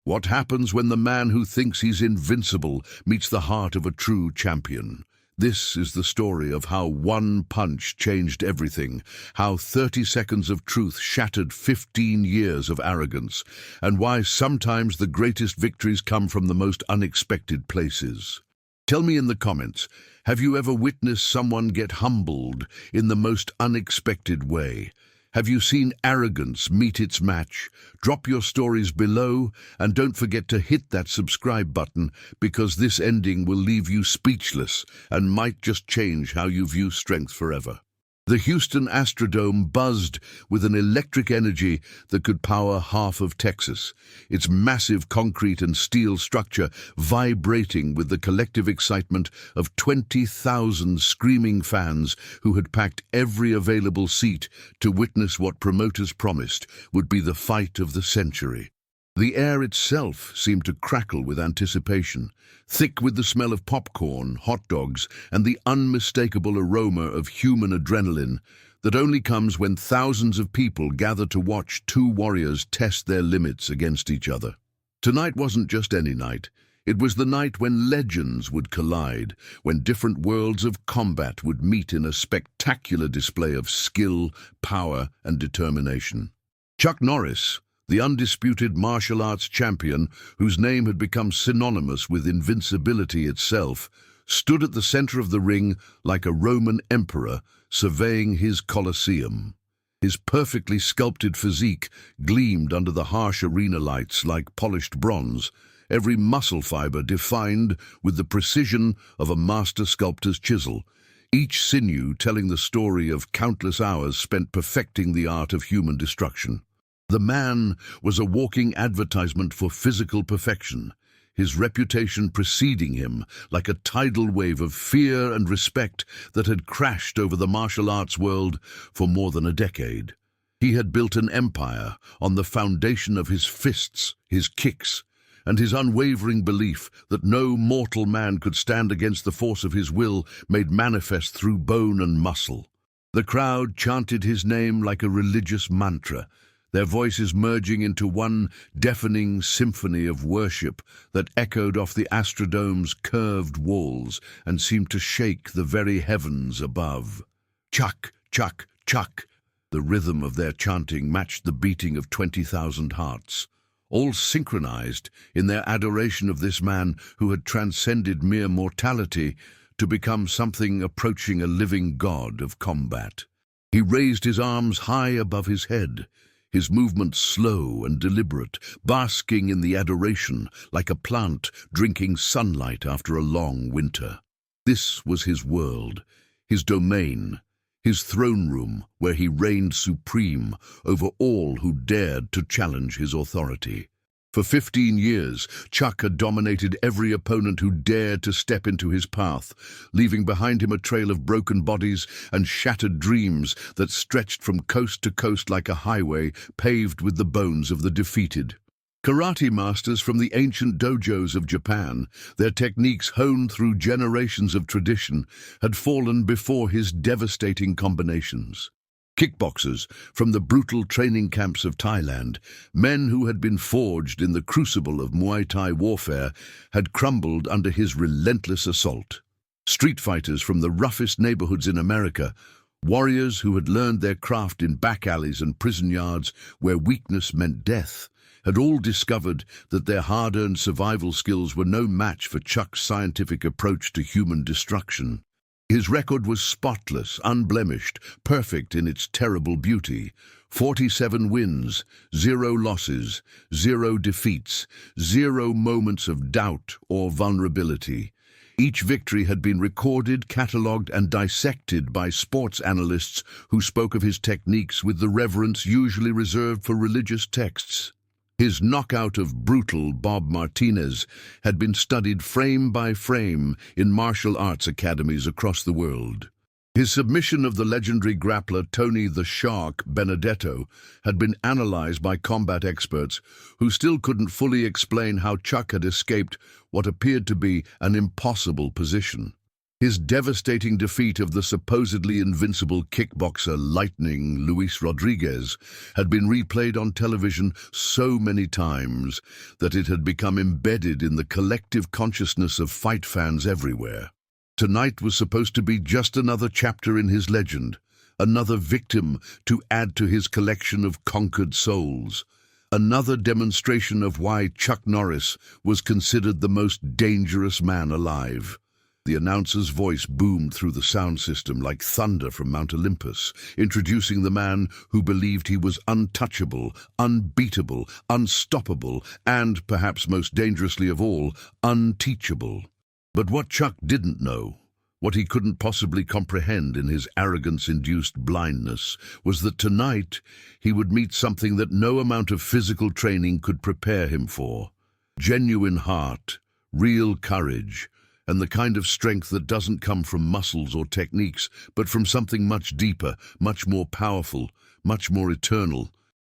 What happens when the man who thinks he's invincible meets the heart of a true champion? This is the story of how one punch changed everything, how 30 seconds of truth shattered 15 years of arrogance, and why sometimes the greatest victories come from the most unexpected places. Tell me in the comments, have you ever witnessed someone get humbled in the most unexpected way? Have you seen arrogance meet its match? Drop your stories below, and don't forget to hit that subscribe button, because this ending will leave you speechless and might just change how you view strength forever. The Houston Astrodome buzzed with an electric energy that could power half of Texas, its massive concrete and steel structure vibrating with the collective excitement of 20,000 screaming fans who had packed every available seat to witness what promoters promised would be the fight of the century. The air itself seemed to crackle with anticipation, thick with the smell of popcorn, hot dogs, and the unmistakable aroma of human adrenaline that only comes when thousands of people gather to watch two warriors test their limits against each other. Tonight wasn't just any night. It was the night when legends would collide, when different worlds of combat would meet in a spectacular display of skill, power, and determination. Chuck Norris, the undisputed martial arts champion whose name had become synonymous with invincibility itself, stood at the center of the ring like a Roman emperor surveying his Colosseum. His perfectly sculpted physique gleamed under the harsh arena lights like polished bronze, every muscle fiber defined with the precision of a master sculptor's chisel, each sinew telling the story of countless hours spent perfecting the art of human destruction. The man was a walking advertisement for physical perfection, his reputation preceding him like a tidal wave of fear and respect that had crashed over the martial arts world for more than a decade. He had built an empire on the foundation of his fists, his kicks, and his unwavering belief that no mortal man could stand against the force of his will made manifest through bone and muscle. The crowd chanted his name like a religious mantra, their voices merging into one deafening symphony of worship that echoed off the Astrodome's curved walls and seemed to shake the very heavens above. Chuck, Chuck, Chuck! The rhythm of their chanting matched the beating of 20,000 hearts, all synchronized in their adoration of this man who had transcended mere mortality to become something approaching a living god of combat. He raised his arms high above his head, his movements slow and deliberate, basking in the adoration like a plant drinking sunlight after a long winter. This was his world, his domain, his throne room where he reigned supreme over all who dared to challenge his authority. For 15 years, Chuck had dominated every opponent who dared to step into his path, leaving behind him a trail of broken bodies and shattered dreams that stretched from coast to coast like a highway paved with the bones of the defeated. Karate masters from the ancient dojos of Japan, their techniques honed through generations of tradition, had fallen before his devastating combinations. Kickboxers from the brutal training camps of Thailand, men who had been forged in the crucible of Muay Thai warfare, had crumbled under his relentless assault. Street fighters from the roughest neighborhoods in America, warriors who had learned their craft in back alleys and prison yards where weakness meant death, had all discovered that their hard-earned survival skills were no match for Chuck's scientific approach to human destruction. His record was spotless, unblemished, perfect in its terrible beauty. 47 wins, 0 losses, 0 defeats, 0 moments of doubt or vulnerability. Each victory had been recorded, catalogued, and dissected by sports analysts who spoke of his techniques with the reverence usually reserved for religious texts. His knockout of brutal Bob Martinez had been studied frame by frame in martial arts academies across the world. His submission of the legendary grappler Tony the Shark Benedetto had been analyzed by combat experts who still couldn't fully explain how Chuck had escaped what appeared to be an impossible position. His devastating defeat of the supposedly invincible kickboxer Lightning Luis Rodriguez had been replayed on television so many times that it had become embedded in the collective consciousness of fight fans everywhere. Tonight was supposed to be just another chapter in his legend, another victim to add to his collection of conquered souls, another demonstration of why Chuck Norris was considered the most dangerous man alive. The announcer's voice boomed through the sound system like thunder from Mount Olympus, introducing the man who believed he was untouchable, unbeatable, unstoppable, and, perhaps most dangerously of all, unteachable. But what Chuck didn't know, what he couldn't possibly comprehend in his arrogance-induced blindness, was that tonight he would meet something that no amount of physical training could prepare him for. Genuine heart, real courage, and the kind of strength that doesn't come from muscles or techniques, but from something much deeper, much more powerful, much more eternal.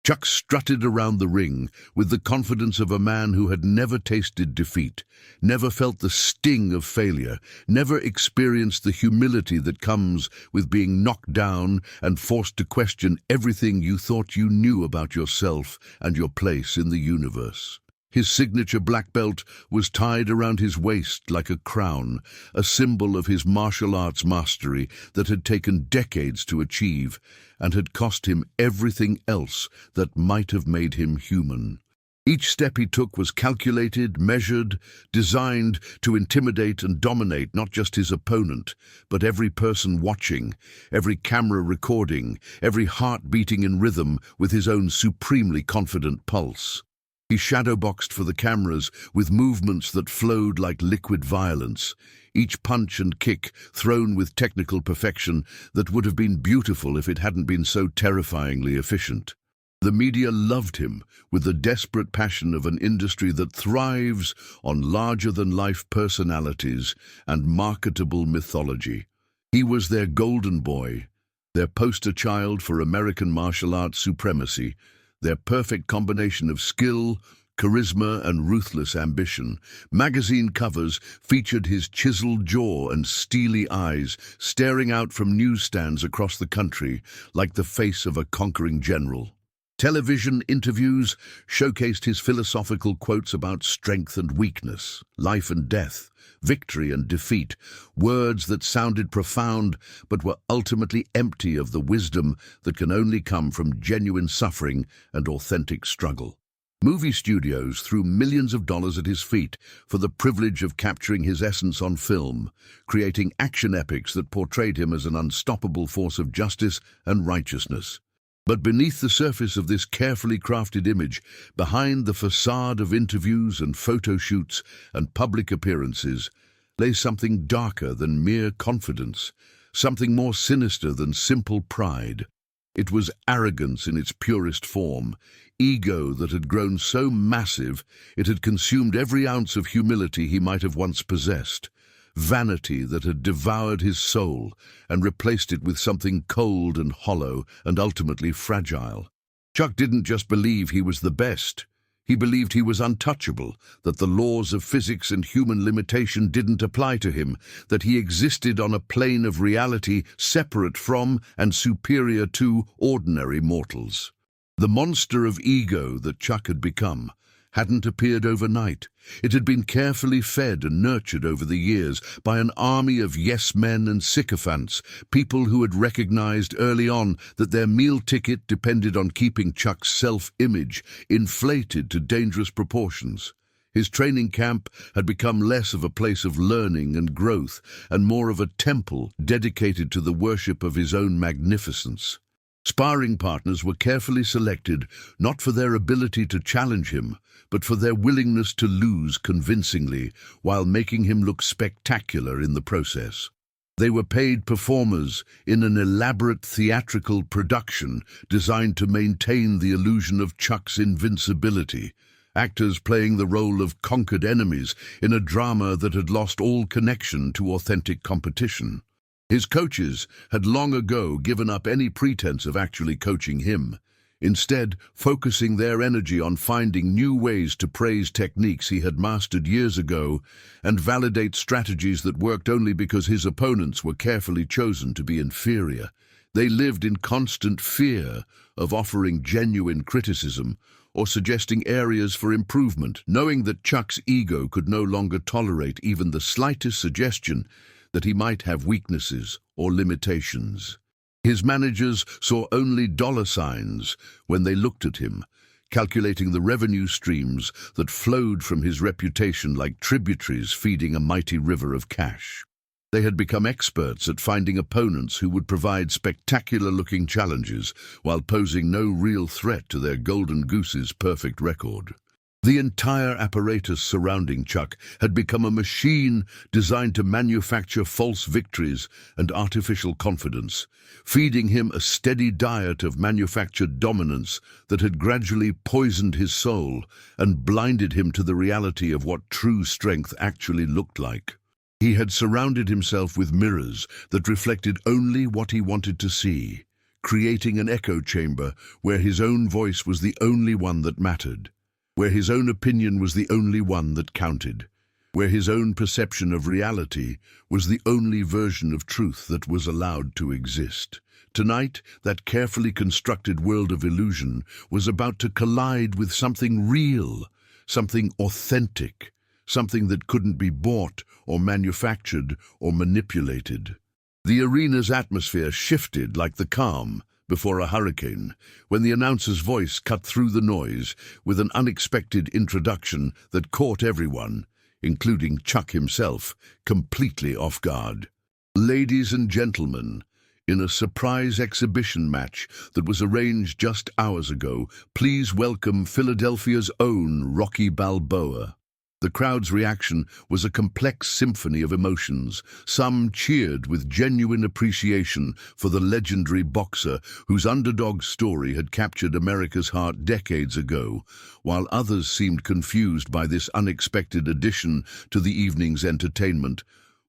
Chuck strutted around the ring with the confidence of a man who had never tasted defeat, never felt the sting of failure, never experienced the humility that comes with being knocked down and forced to question everything you thought you knew about yourself and your place in the universe. His signature black belt was tied around his waist like a crown, a symbol of his martial arts mastery that had taken decades to achieve and had cost him everything else that might have made him human. Each step he took was calculated, measured, designed to intimidate and dominate not just his opponent, but every person watching, every camera recording, every heart beating in rhythm with his own supremely confident pulse. He shadowboxed for the cameras with movements that flowed like liquid violence, each punch and kick thrown with technical perfection that would have been beautiful if it hadn't been so terrifyingly efficient. The media loved him with the desperate passion of an industry that thrives on larger-than-life personalities and marketable mythology. He was their golden boy, their poster child for American martial arts supremacy, their perfect combination of skill, charisma, and ruthless ambition. Magazine covers featured his chiseled jaw and steely eyes staring out from newsstands across the country like the face of a conquering general. Television interviews showcased his philosophical quotes about strength and weakness, life and death, victory and defeat, words that sounded profound but were ultimately empty of the wisdom that can only come from genuine suffering and authentic struggle. Movie studios threw millions of dollars at his feet for the privilege of capturing his essence on film, creating action epics that portrayed him as an unstoppable force of justice and righteousness. But beneath the surface of this carefully crafted image, behind the facade of interviews and photo shoots and public appearances, lay something darker than mere confidence, something more sinister than simple pride. It was arrogance in its purest form, ego that had grown so massive it had consumed every ounce of humility he might have once possessed. Vanity that had devoured his soul and replaced it with something cold and hollow and ultimately fragile. Chuck didn't just believe he was the best. He believed he was untouchable, that the laws of physics and human limitation didn't apply to him, that he existed on a plane of reality separate from and superior to ordinary mortals. The monster of ego that Chuck had become hadn't appeared overnight. It had been carefully fed and nurtured over the years by an army of yes-men and sycophants, people who had recognized early on that their meal ticket depended on keeping Chuck's self-image inflated to dangerous proportions. His training camp had become less of a place of learning and growth and more of a temple dedicated to the worship of his own magnificence. Sparring partners were carefully selected not for their ability to challenge him, but for their willingness to lose convincingly while making him look spectacular in the process. They were paid performers in an elaborate theatrical production designed to maintain the illusion of Chuck's invincibility, actors playing the role of conquered enemies in a drama that had lost all connection to authentic competition. His coaches had long ago given up any pretense of actually coaching him. instead focusing their energy on finding new ways to praise techniques he had mastered years ago and validate strategies that worked only because his opponents were carefully chosen to be inferior. They lived in constant fear of offering genuine criticism or suggesting areas for improvement, knowing that Chuck's ego could no longer tolerate even the slightest suggestion that he might have weaknesses or limitations. His managers saw only dollar signs when they looked at him, calculating the revenue streams that flowed from his reputation like tributaries feeding a mighty river of cash. They had become experts at finding opponents who would provide spectacular-looking challenges while posing no real threat to their Golden Goose's perfect record. The entire apparatus surrounding Chuck had become a machine designed to manufacture false victories and artificial confidence, feeding him a steady diet of manufactured dominance that had gradually poisoned his soul and blinded him to the reality of what true strength actually looked like. He had surrounded himself with mirrors that reflected only what he wanted to see, creating an echo chamber where his own voice was the only one that mattered, where his own opinion was the only one that counted, where his own perception of reality was the only version of truth that was allowed to exist. Tonight, that carefully constructed world of illusion was about to collide with something real, something authentic, something that couldn't be bought or manufactured or manipulated. The arena's atmosphere shifted like the calm before a hurricane, when the announcer's voice cut through the noise with an unexpected introduction that caught everyone, including Chuck himself, completely off guard. Ladies and gentlemen, in a surprise exhibition match that was arranged just hours ago, please welcome Philadelphia's own Rocky Balboa. The crowd's reaction was a complex symphony of emotions. Some cheered with genuine appreciation for the legendary boxer whose underdog story had captured America's heart decades ago, while others seemed confused by this unexpected addition to the evening's entertainment,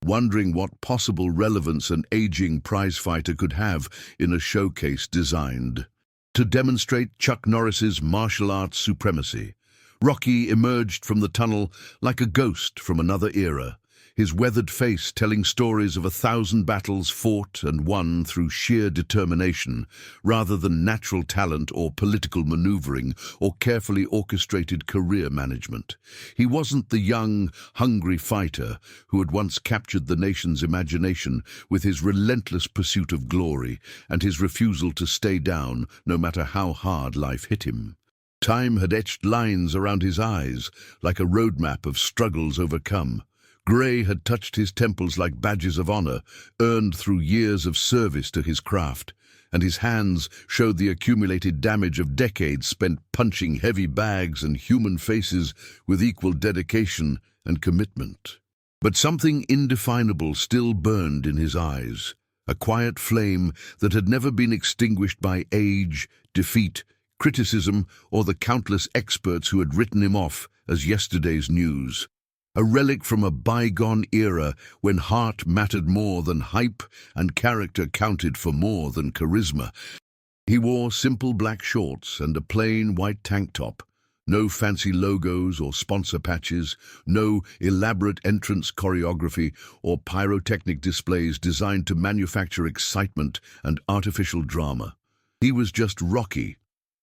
wondering what possible relevance an aging prizefighter could have in a showcase designed to demonstrate Chuck Norris's martial arts supremacy. Rocky emerged from the tunnel like a ghost from another era, his weathered face telling stories of 1,000 battles fought and won through sheer determination, rather than natural talent or political maneuvering or carefully orchestrated career management. He wasn't the young, hungry fighter who had once captured the nation's imagination with his relentless pursuit of glory and his refusal to stay down no matter how hard life hit him. Time had etched lines around his eyes, like a roadmap of struggles overcome. Grey had touched his temples like badges of honor, earned through years of service to his craft, and his hands showed the accumulated damage of decades spent punching heavy bags and human faces with equal dedication and commitment. But something indefinable still burned in his eyes, a quiet flame that had never been extinguished by age, defeat, criticism, or the countless experts who had written him off as yesterday's news. A relic from a bygone era when heart mattered more than hype and character counted for more than charisma. He wore simple black shorts and a plain white tank top. No fancy logos or sponsor patches, no elaborate entrance choreography or pyrotechnic displays designed to manufacture excitement and artificial drama. He was just Rocky,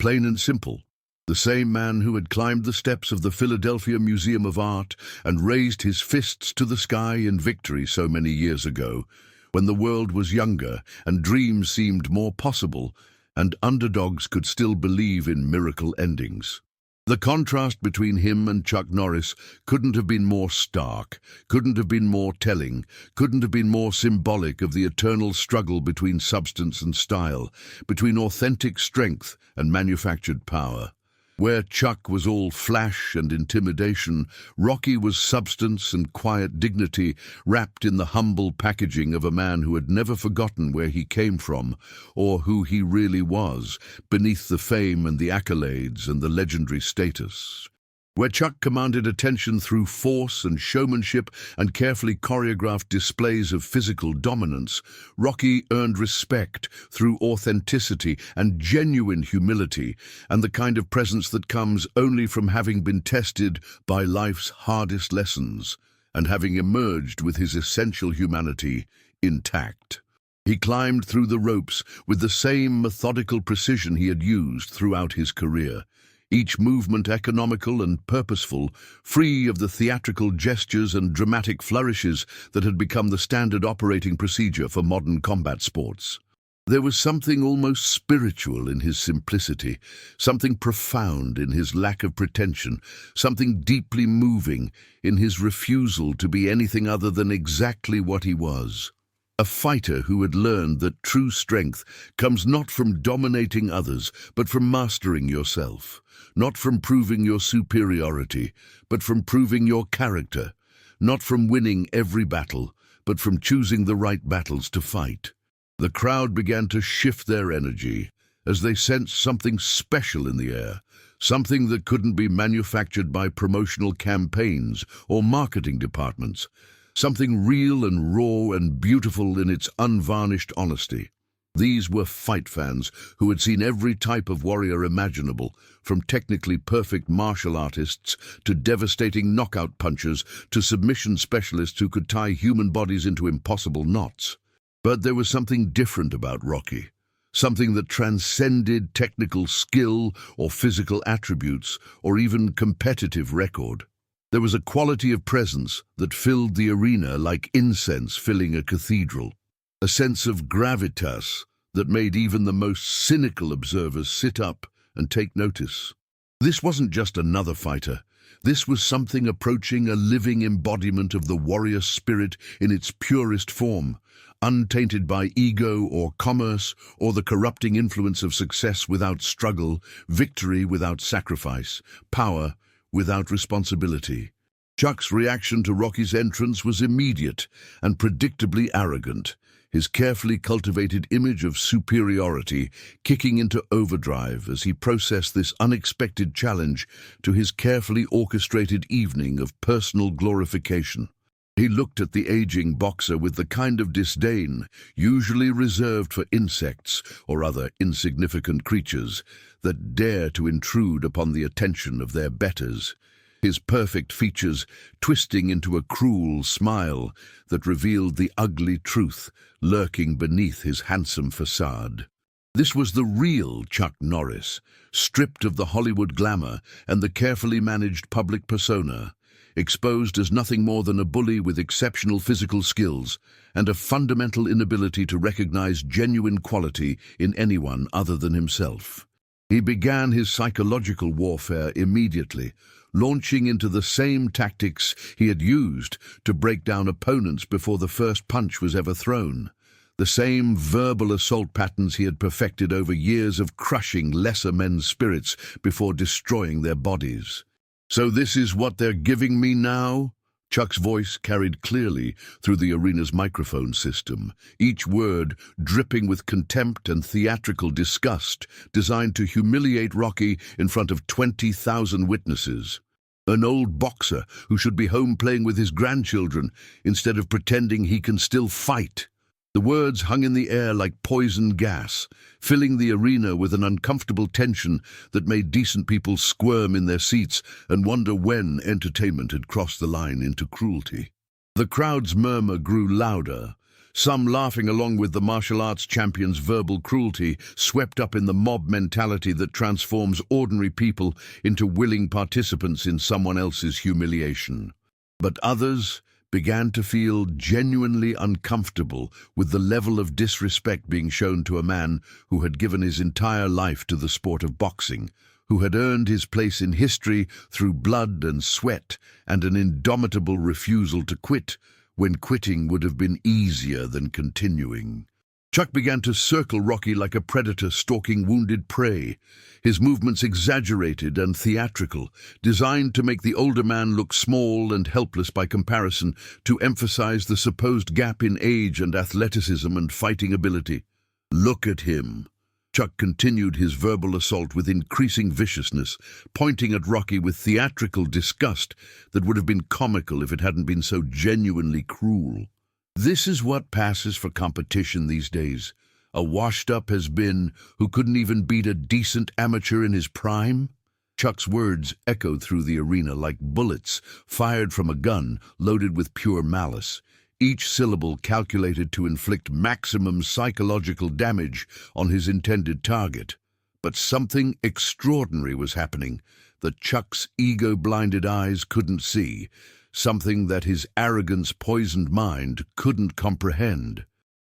plain and simple, the same man who had climbed the steps of the Philadelphia Museum of Art and raised his fists to the sky in victory so many years ago, when the world was younger and dreams seemed more possible and underdogs could still believe in miracle endings. The contrast between him and Chuck Norris couldn't have been more stark, couldn't have been more telling, couldn't have been more symbolic of the eternal struggle between substance and style, between authentic strength and manufactured power. Where Chuck was all flash and intimidation, Rocky was substance and quiet dignity wrapped in the humble packaging of a man who had never forgotten where he came from or who he really was, beneath the fame and the accolades and the legendary status. Where Chuck commanded attention through force and showmanship and carefully choreographed displays of physical dominance, Rocky earned respect through authenticity and genuine humility, and the kind of presence that comes only from having been tested by life's hardest lessons and having emerged with his essential humanity intact. He climbed through the ropes with the same methodical precision he had used throughout his career, each movement economical and purposeful, free of the theatrical gestures and dramatic flourishes that had become the standard operating procedure for modern combat sports. There was something almost spiritual in his simplicity, something profound in his lack of pretension, something deeply moving in his refusal to be anything other than exactly what he was. A fighter who had learned that true strength comes not from dominating others, but from mastering yourself, not from proving your superiority, but from proving your character, not from winning every battle, but from choosing the right battles to fight. The crowd began to shift their energy as they sensed something special in the air, something that couldn't be manufactured by promotional campaigns or marketing departments, something real and raw and beautiful in its unvarnished honesty. These were fight fans who had seen every type of warrior imaginable, from technically perfect martial artists to devastating knockout punchers to submission specialists who could tie human bodies into impossible knots. But there was something different about Rocky, something that transcended technical skill or physical attributes or even competitive record. There was a quality of presence that filled the arena like incense filling a cathedral, a sense of gravitas that made even the most cynical observers sit up and take notice. This wasn't just another fighter. This was something approaching a living embodiment of the warrior spirit in its purest form, untainted by ego or commerce or the corrupting influence of success without struggle, victory without sacrifice, power without responsibility. Chuck's reaction to Rocky's entrance was immediate and predictably arrogant, his carefully cultivated image of superiority kicking into overdrive as he processed this unexpected challenge to his carefully orchestrated evening of personal glorification. He looked at the aging boxer with the kind of disdain usually reserved for insects or other insignificant creatures that dare to intrude upon the attention of their betters, his perfect features twisting into a cruel smile that revealed the ugly truth lurking beneath his handsome facade. This was the real Chuck Norris, stripped of the Hollywood glamour and the carefully managed public persona, exposed as nothing more than a bully with exceptional physical skills and a fundamental inability to recognize genuine quality in anyone other than himself. He began his psychological warfare immediately, launching into the same tactics he had used to break down opponents before the first punch was ever thrown, the same verbal assault patterns he had perfected over years of crushing lesser men's spirits before destroying their bodies. "So this is what they're giving me now?" Chuck's voice carried clearly through the arena's microphone system, each word dripping with contempt and theatrical disgust, designed to humiliate Rocky in front of 20,000 witnesses. An old boxer who should be home playing with his grandchildren instead of pretending he can still fight. The words hung in the air like poison gas, filling the arena with an uncomfortable tension that made decent people squirm in their seats and wonder when entertainment had crossed the line into cruelty. The crowd's murmur grew louder, some laughing along with the martial arts champion's verbal cruelty, swept up in the mob mentality that transforms ordinary people into willing participants in someone else's humiliation. But others began to feel genuinely uncomfortable with the level of disrespect being shown to a man who had given his entire life to the sport of boxing, who had earned his place in history through blood and sweat and an indomitable refusal to quit when quitting would have been easier than continuing. Chuck began to circle Rocky like a predator stalking wounded prey, his movements exaggerated and theatrical, designed to make the older man look small and helpless by comparison, to emphasize the supposed gap in age and athleticism and fighting ability. "Look at him," Chuck continued his verbal assault with increasing viciousness, pointing at Rocky with theatrical disgust that would have been comical if it hadn't been so genuinely cruel. This is what passes for competition these days. A washed-up has-been who couldn't even beat a decent amateur in his prime? Chuck's words echoed through the arena like bullets fired from a gun loaded with pure malice, each syllable calculated to inflict maximum psychological damage on his intended target. But something extraordinary was happening that Chuck's ego-blinded eyes couldn't see, something that his arrogance-poisoned mind couldn't comprehend.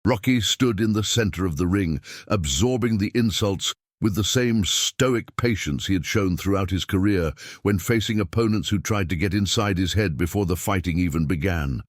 Rocky stood in the center of the ring, absorbing the insults with the same stoic patience he had shown throughout his career when facing opponents who tried to get inside his head before the fighting even began.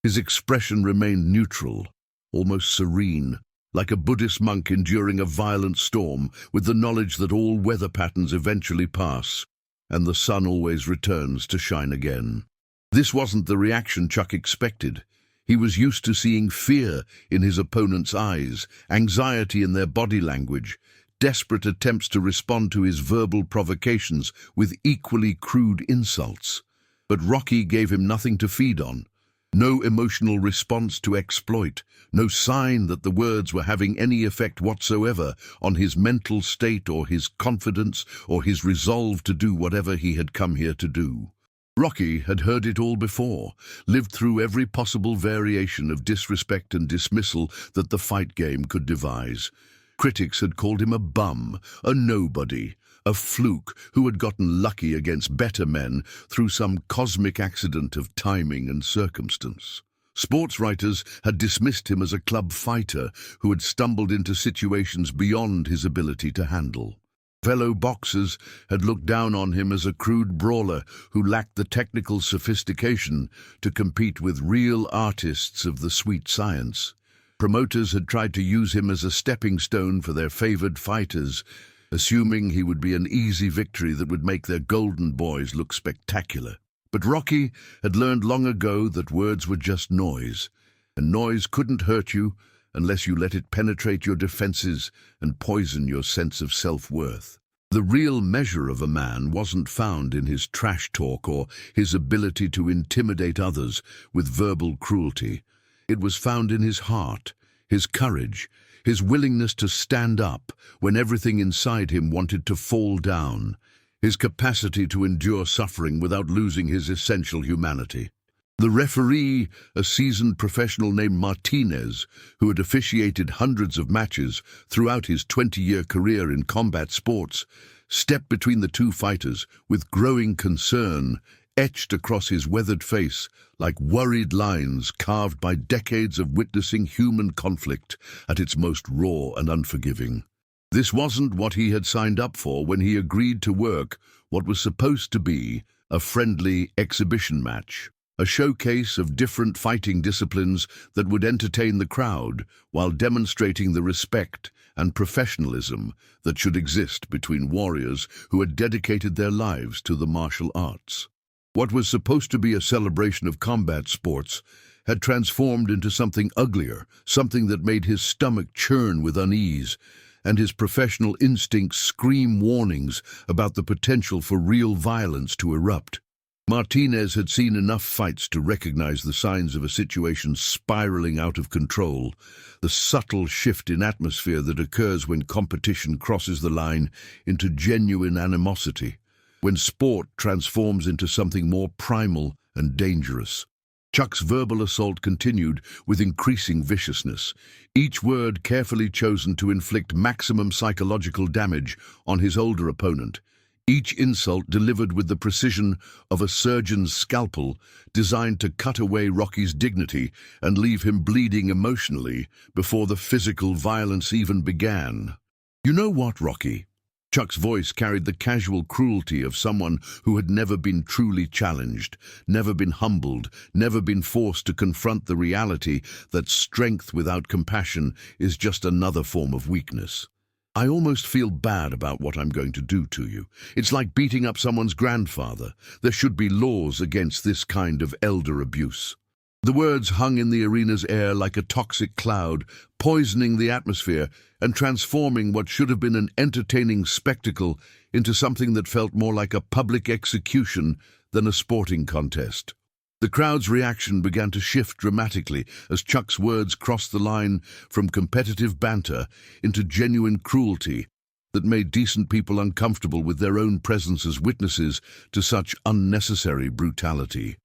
His expression remained neutral, almost serene, like a Buddhist monk enduring a violent storm, with the knowledge that all weather patterns eventually pass, and the sun always returns to shine again. This wasn't the reaction Chuck expected. He was used to seeing fear in his opponent's eyes, anxiety in their body language, desperate attempts to respond to his verbal provocations with equally crude insults. But Rocky gave him nothing to feed on. No emotional response to exploit, no sign that the words were having any effect whatsoever on his mental state or his confidence or his resolve to do whatever he had come here to do. Rocky had heard it all before, lived through every possible variation of disrespect and dismissal that the fight game could devise. Critics had called him a bum, a nobody, a fluke who had gotten lucky against better men through some cosmic accident of timing and circumstance. Sports writers had dismissed him as a club fighter who had stumbled into situations beyond his ability to handle. Fellow boxers had looked down on him as a crude brawler who lacked the technical sophistication to compete with real artists of the sweet science. Promoters had tried to use him as a stepping stone for their favored fighters, assuming he would be an easy victory that would make their golden boys look spectacular. But Rocky had learned long ago that words were just noise, and noise couldn't hurt you unless you let it penetrate your defenses and poison your sense of self-worth. The real measure of a man wasn't found in his trash talk or his ability to intimidate others with verbal cruelty. It was found in his heart, his courage, his willingness to stand up when everything inside him wanted to fall down, his capacity to endure suffering without losing his essential humanity. The referee, a seasoned professional named Martinez, who had officiated hundreds of matches throughout his 20-year career in combat sports, stepped between the two fighters with growing concern etched across his weathered face like worried lines carved by decades of witnessing human conflict at its most raw and unforgiving. This wasn't what he had signed up for when he agreed to work what was supposed to be a friendly exhibition match, a showcase of different fighting disciplines that would entertain the crowd while demonstrating the respect and professionalism that should exist between warriors who had dedicated their lives to the martial arts. What was supposed to be a celebration of combat sports had transformed into something uglier, something that made his stomach churn with unease, and his professional instincts scream warnings about the potential for real violence to erupt. Martinez had seen enough fights to recognize the signs of a situation spiraling out of control, the subtle shift in atmosphere that occurs when competition crosses the line into genuine animosity, when sport transforms into something more primal and dangerous. Chuck's verbal assault continued with increasing viciousness, each word carefully chosen to inflict maximum psychological damage on his older opponent, each insult delivered with the precision of a surgeon's scalpel designed to cut away Rocky's dignity and leave him bleeding emotionally before the physical violence even began. "You know what, Rocky?" Chuck's voice carried the casual cruelty of someone who had never been truly challenged, never been humbled, never been forced to confront the reality that strength without compassion is just another form of weakness. "I almost feel bad about what I'm going to do to you. It's like beating up someone's grandfather. There should be laws against this kind of elder abuse." The words hung in the arena's air like a toxic cloud, poisoning the atmosphere and transforming what should have been an entertaining spectacle into something that felt more like a public execution than a sporting contest. The crowd's reaction began to shift dramatically as Chuck's words crossed the line from competitive banter into genuine cruelty that made decent people uncomfortable with their own presence as witnesses to such unnecessary brutality.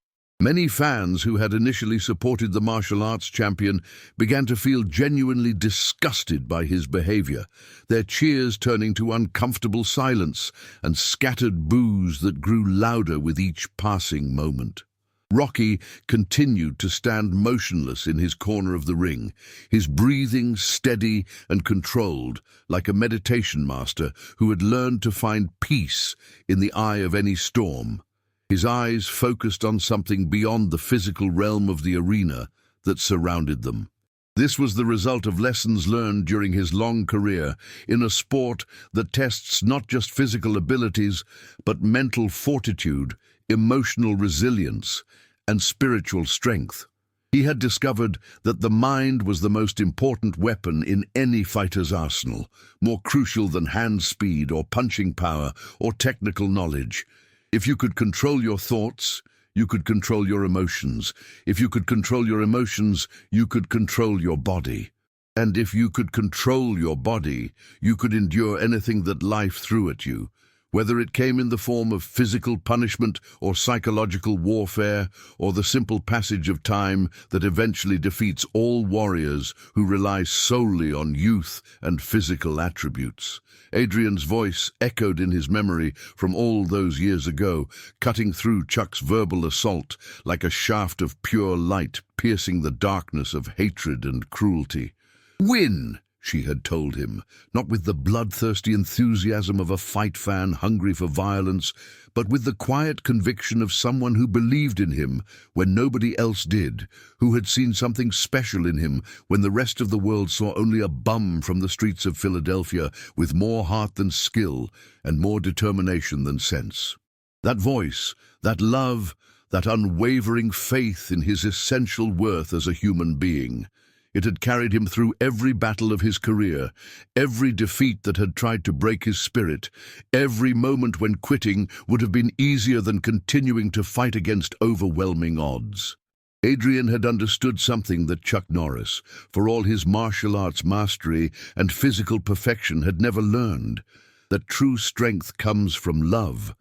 Many fans who had initially supported the martial arts champion began to feel genuinely disgusted by his behavior, their cheers turning to uncomfortable silence and scattered boos that grew louder with each passing moment. Rocky continued to stand motionless in his corner of the ring, his breathing steady and controlled, like a meditation master who had learned to find peace in the eye of any storm. His eyes focused on something beyond the physical realm of the arena that surrounded them. This was the result of lessons learned during his long career in a sport that tests not just physical abilities, but mental fortitude, emotional resilience, and spiritual strength. He had discovered that the mind was the most important weapon in any fighter's arsenal, more crucial than hand speed or punching power or technical knowledge. If you could control your thoughts, you could control your emotions. If you could control your emotions, you could control your body. And if you could control your body, you could endure anything that life threw at you, whether it came in the form of physical punishment or psychological warfare, or the simple passage of time that eventually defeats all warriors who rely solely on youth and physical attributes. Adrian's voice echoed in his memory from all those years ago, cutting through Chuck's verbal assault like a shaft of pure light, piercing the darkness of hatred and cruelty. "Win!" she had told him, not with the bloodthirsty enthusiasm of a fight fan hungry for violence, but with the quiet conviction of someone who believed in him when nobody else did, who had seen something special in him when the rest of the world saw only a bum from the streets of Philadelphia with more heart than skill and more determination than sense. That voice, that love, that unwavering faith in his essential worth as a human being. It had carried him through every battle of his career, every defeat that had tried to break his spirit, every moment when quitting would have been easier than continuing to fight against overwhelming odds. Adrian had understood something that Chuck Norris, for all his martial arts mastery and physical perfection, had never learned, that true strength comes from love,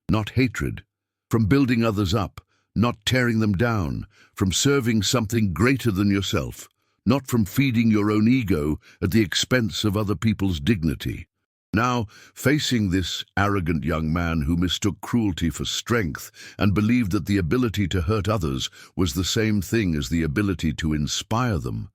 not hatred, from building others up, not tearing them down, from serving something greater than yourself, not from feeding your own ego at the expense of other people's dignity. Now, facing this arrogant young man who mistook cruelty for strength and believed that the ability to hurt others was the same thing as the ability to inspire them,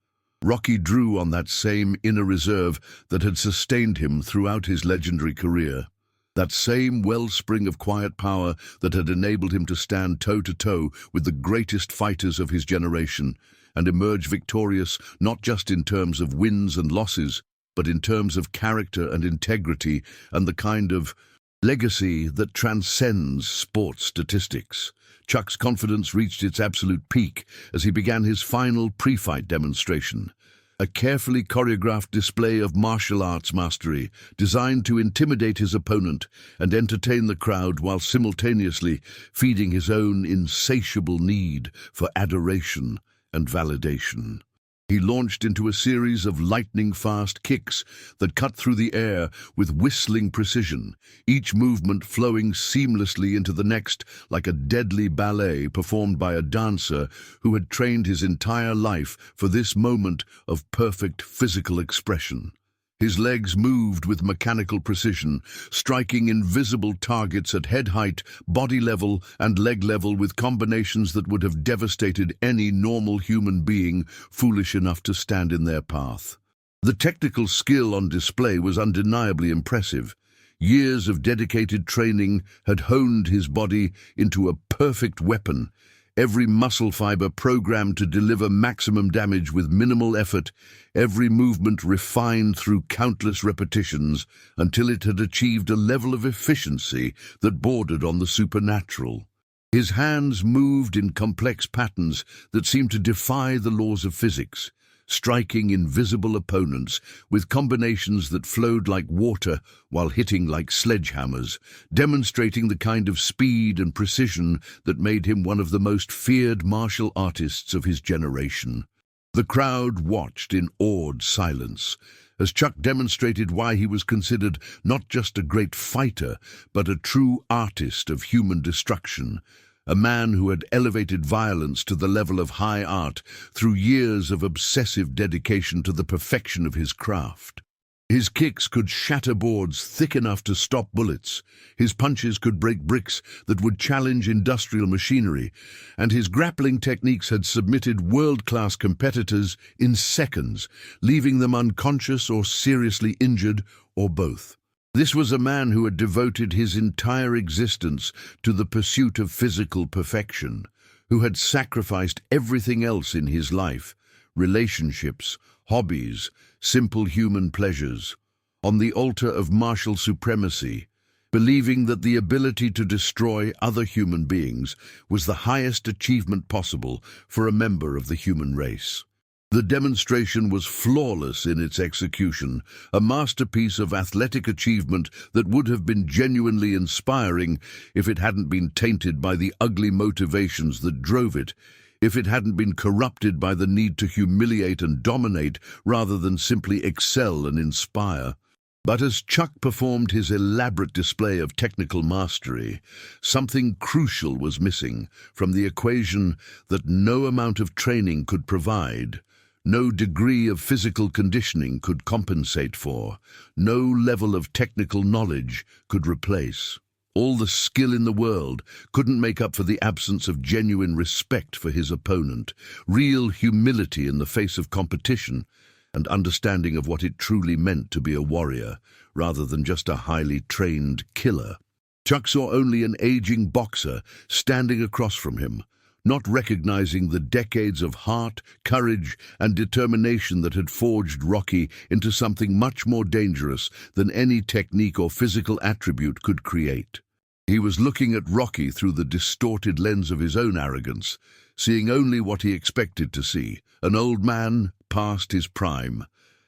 Rocky drew on that same inner reserve that had sustained him throughout his legendary career. That same wellspring of quiet power that had enabled him to stand toe-to-toe with the greatest fighters of his generation and emerge victorious not just in terms of wins and losses, but in terms of character and integrity and the kind of legacy that transcends sports statistics. Chuck's confidence reached its absolute peak as he began his final pre-fight demonstration, a carefully choreographed display of martial arts mastery designed to intimidate his opponent and entertain the crowd while simultaneously feeding his own insatiable need for adoration and validation. He launched into a series of lightning-fast kicks that cut through the air with whistling precision, each movement flowing seamlessly into the next like a deadly ballet performed by a dancer who had trained his entire life for this moment of perfect physical expression. His legs moved with mechanical precision, striking invisible targets at head height, body level, and leg level with combinations that would have devastated any normal human being foolish enough to stand in their path. The technical skill on display was undeniably impressive. Years of dedicated training had honed his body into a perfect weapon, every muscle fiber programmed to deliver maximum damage with minimal effort, every movement refined through countless repetitions until it had achieved a level of efficiency that bordered on the supernatural. His hands moved in complex patterns that seemed to defy the laws of physics, striking invisible opponents with combinations that flowed like water while hitting like sledgehammers, demonstrating the kind of speed and precision that made him one of the most feared martial artists of his generation. The crowd watched in awed silence as Chuck demonstrated why he was considered not just a great fighter, but a true artist of human destruction, a man who had elevated violence to the level of high art through years of obsessive dedication to the perfection of his craft. His kicks could shatter boards thick enough to stop bullets, his punches could break bricks that would challenge industrial machinery, and his grappling techniques had submitted world-class competitors in seconds, leaving them unconscious or seriously injured, or both. This was a man who had devoted his entire existence to the pursuit of physical perfection, who had sacrificed everything else in his life, relationships, hobbies, simple human pleasures, on the altar of martial supremacy, believing that the ability to destroy other human beings was the highest achievement possible for a member of the human race. The demonstration was flawless in its execution, a masterpiece of athletic achievement that would have been genuinely inspiring if it hadn't been tainted by the ugly motivations that drove it, if it hadn't been corrupted by the need to humiliate and dominate rather than simply excel and inspire. But as Chuck performed his elaborate display of technical mastery, something crucial was missing from the equation that no amount of training could provide, no degree of physical conditioning could compensate for, no level of technical knowledge could replace. All the skill in the world couldn't make up for the absence of genuine respect for his opponent, real humility in the face of competition, and understanding of what it truly meant to be a warrior, rather than just a highly trained killer. Chuck saw only an aging boxer standing across from him, not recognizing the decades of heart, courage, and determination that had forged Rocky into something much more dangerous than any technique or physical attribute could create. He was looking at Rocky through the distorted lens of his own arrogance, seeing only what he expected to see, an old man past his prime,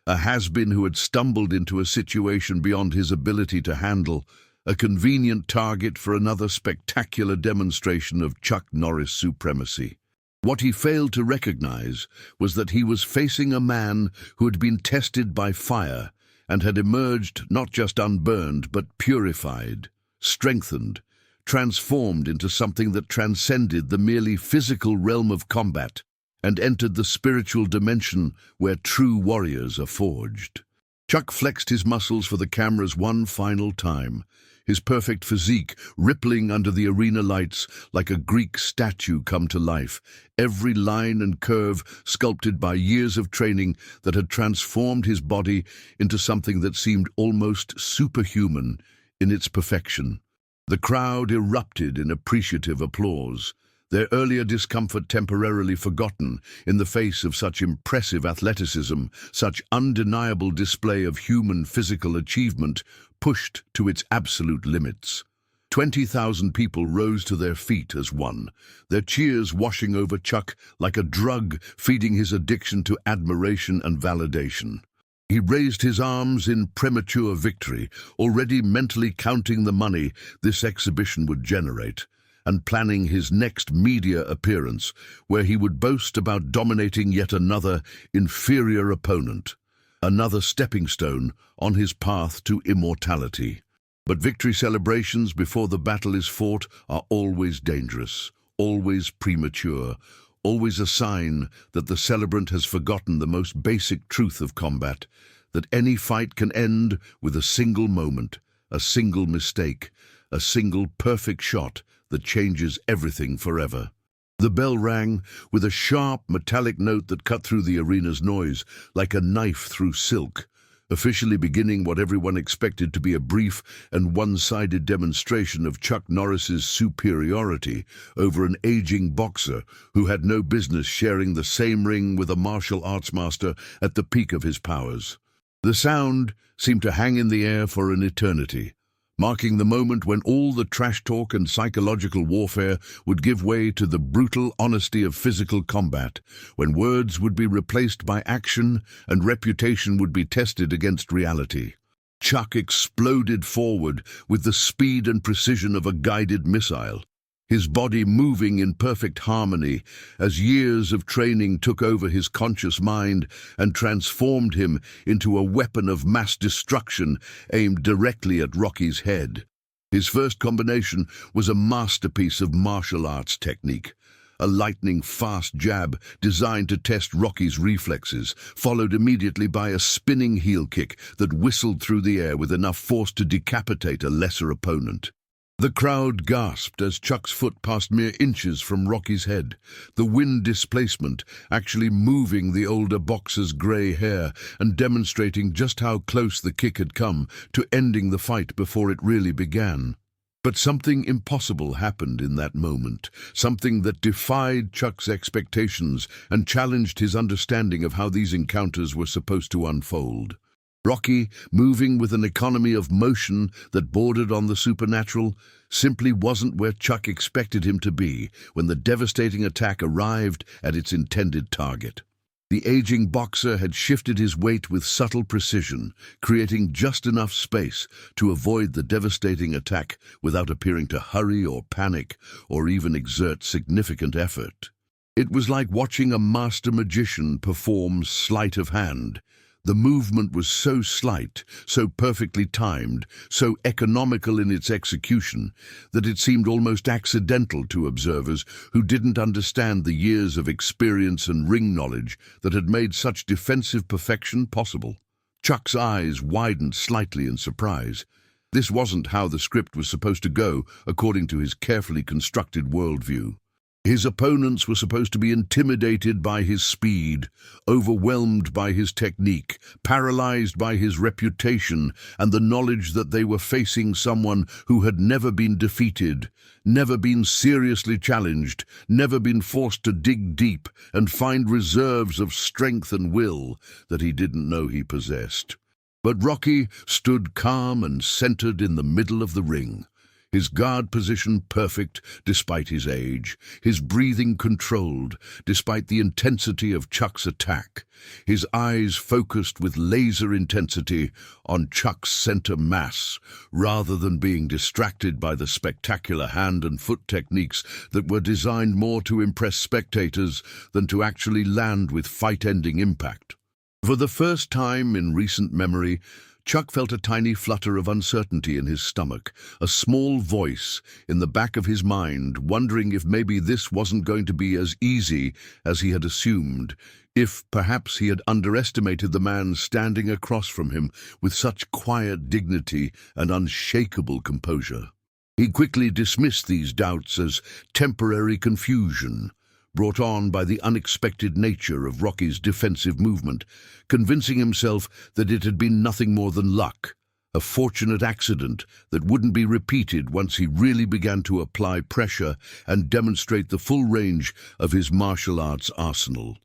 a has-been who had stumbled into a situation beyond his ability to handle, a convenient target for another spectacular demonstration of Chuck Norris supremacy. What he failed to recognize was that he was facing a man who had been tested by fire and had emerged not just unburned but purified, strengthened, transformed into something that transcended the merely physical realm of combat and entered the spiritual dimension where true warriors are forged. Chuck flexed his muscles for the cameras one final time, his perfect physique rippling under the arena lights like a Greek statue come to life, every line and curve sculpted by years of training that had transformed his body into something that seemed almost superhuman in its perfection. The crowd erupted in appreciative applause, their earlier discomfort temporarily forgotten in the face of such impressive athleticism, such undeniable display of human physical achievement pushed to its absolute limits. 20,000 people rose to their feet as one, their cheers washing over Chuck like a drug feeding his addiction to admiration and validation. He raised his arms in premature victory, already mentally counting the money this exhibition would generate, and planning his next media appearance, where he would boast about dominating yet another inferior opponent, another stepping stone on his path to immortality. But victory celebrations before the battle is fought are always dangerous, always premature, always a sign that the celebrant has forgotten the most basic truth of combat, that any fight can end with a single moment, a single mistake, a single perfect shot that changes everything forever. The bell rang with a sharp, metallic note that cut through the arena's noise like a knife through silk, officially beginning what everyone expected to be a brief and one-sided demonstration of Chuck Norris's superiority over an aging boxer who had no business sharing the same ring with a martial arts master at the peak of his powers. The sound seemed to hang in the air for an eternity, marking the moment when all the trash talk and psychological warfare would give way to the brutal honesty of physical combat, when words would be replaced by action and reputation would be tested against reality. Chuck exploded forward with the speed and precision of a guided missile, his body moving in perfect harmony as years of training took over his conscious mind and transformed him into a weapon of mass destruction aimed directly at Rocky's head. His first combination was a masterpiece of martial arts technique, a lightning-fast jab designed to test Rocky's reflexes, followed immediately by a spinning heel kick that whistled through the air with enough force to decapitate a lesser opponent. The crowd gasped as Chuck's foot passed mere inches from Rocky's head, the wind displacement actually moving the older boxer's grey hair and demonstrating just how close the kick had come to ending the fight before it really began. But something impossible happened in that moment, something that defied Chuck's expectations and challenged his understanding of how these encounters were supposed to unfold. Rocky, moving with an economy of motion that bordered on the supernatural, simply wasn't where Chuck expected him to be when the devastating attack arrived at its intended target. The aging boxer had shifted his weight with subtle precision, creating just enough space to avoid the devastating attack without appearing to hurry or panic or even exert significant effort. It was like watching a master magician perform sleight of hand. The movement was so slight, so perfectly timed, so economical in its execution, that it seemed almost accidental to observers who didn't understand the years of experience and ring knowledge that had made such defensive perfection possible. Chuck's eyes widened slightly in surprise. This wasn't how the script was supposed to go, according to his carefully constructed worldview. His opponents were supposed to be intimidated by his speed, overwhelmed by his technique, paralyzed by his reputation and the knowledge that they were facing someone who had never been defeated, never been seriously challenged, never been forced to dig deep and find reserves of strength and will that he didn't know he possessed. But Rocky stood calm and centered in the middle of the ring. His guard position perfect despite his age, his breathing controlled despite the intensity of Chuck's attack, his eyes focused with laser intensity on Chuck's center mass, rather than being distracted by the spectacular hand and foot techniques that were designed more to impress spectators than to actually land with fight-ending impact. For the first time in recent memory, Chuck felt a tiny flutter of uncertainty in his stomach, a small voice in the back of his mind wondering if maybe this wasn't going to be as easy as he had assumed, if perhaps he had underestimated the man standing across from him with such quiet dignity and unshakable composure. He quickly dismissed these doubts as temporary confusion, brought on by the unexpected nature of Rocky's defensive movement, convincing himself that it had been nothing more than luck, a fortunate accident that wouldn't be repeated once he really began to apply pressure and demonstrate the full range of his martial arts arsenal.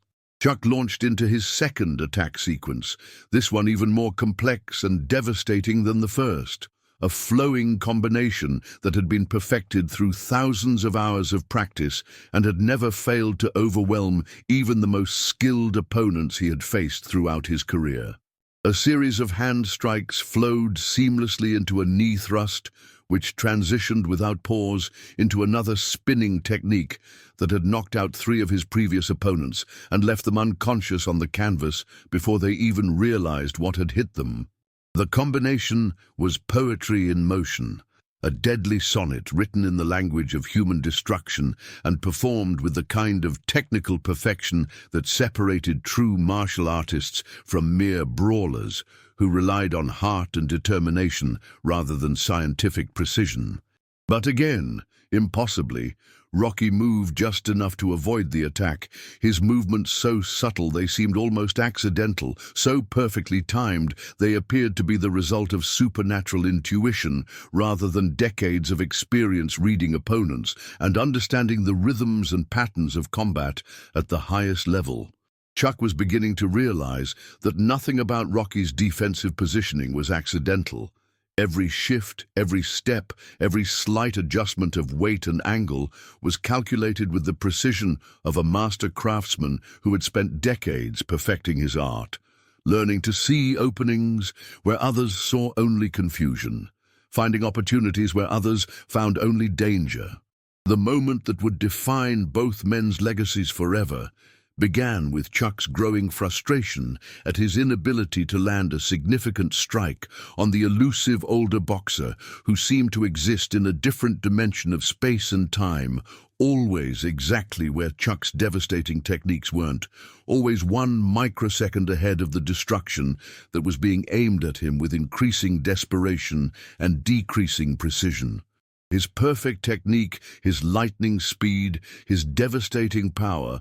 Chuck launched into his second attack sequence, this one even more complex and devastating than the first. A flowing combination that had been perfected through thousands of hours of practice and had never failed to overwhelm even the most skilled opponents he had faced throughout his career. A series of hand strikes flowed seamlessly into a knee thrust, which transitioned without pause into another spinning technique that had knocked out 3 of his previous opponents and left them unconscious on the canvas before they even realized what had hit them. The combination was poetry in motion, a deadly sonnet written in the language of human destruction and performed with the kind of technical perfection that separated true martial artists from mere brawlers who relied on heart and determination rather than scientific precision. But again, impossibly, Rocky moved just enough to avoid the attack, his movements so subtle they seemed almost accidental, so perfectly timed they appeared to be the result of supernatural intuition rather than decades of experience reading opponents and understanding the rhythms and patterns of combat at the highest level. Chuck was beginning to realize that nothing about Rocky's defensive positioning was accidental. Every shift, every step, every slight adjustment of weight and angle was calculated with the precision of a master craftsman who had spent decades perfecting his art, learning to see openings where others saw only confusion, finding opportunities where others found only danger. The moment that would define both men's legacies forever began with Chuck's growing frustration at his inability to land a significant strike on the elusive older boxer who seemed to exist in a different dimension of space and time, always exactly where Chuck's devastating techniques weren't, always 1 microsecond ahead of the destruction that was being aimed at him with increasing desperation and decreasing precision. His perfect technique, his lightning speed, his devastating power,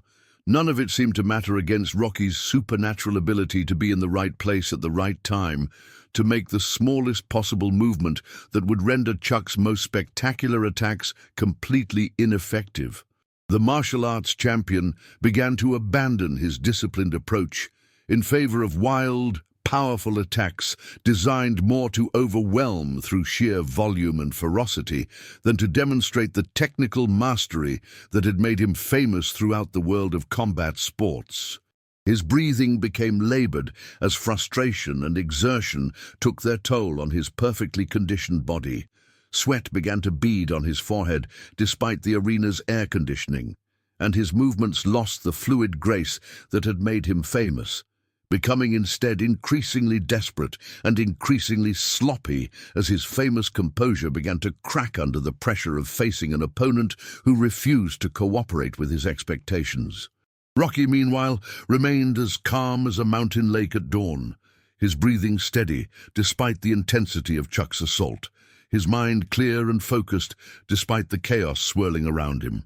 none of it seemed to matter against Rocky's supernatural ability to be in the right place at the right time, to make the smallest possible movement that would render Chuck's most spectacular attacks completely ineffective. The martial arts champion began to abandon his disciplined approach in favor of wild, powerful attacks designed more to overwhelm through sheer volume and ferocity than to demonstrate the technical mastery that had made him famous throughout the world of combat sports. His breathing became labored as frustration and exertion took their toll on his perfectly conditioned body. Sweat began to bead on his forehead despite the arena's air conditioning, and his movements lost the fluid grace that had made him famous, becoming instead increasingly desperate and increasingly sloppy as his famous composure began to crack under the pressure of facing an opponent who refused to cooperate with his expectations. Rocky, meanwhile, remained as calm as a mountain lake at dawn, his breathing steady despite the intensity of Chuck's assault, his mind clear and focused despite the chaos swirling around him.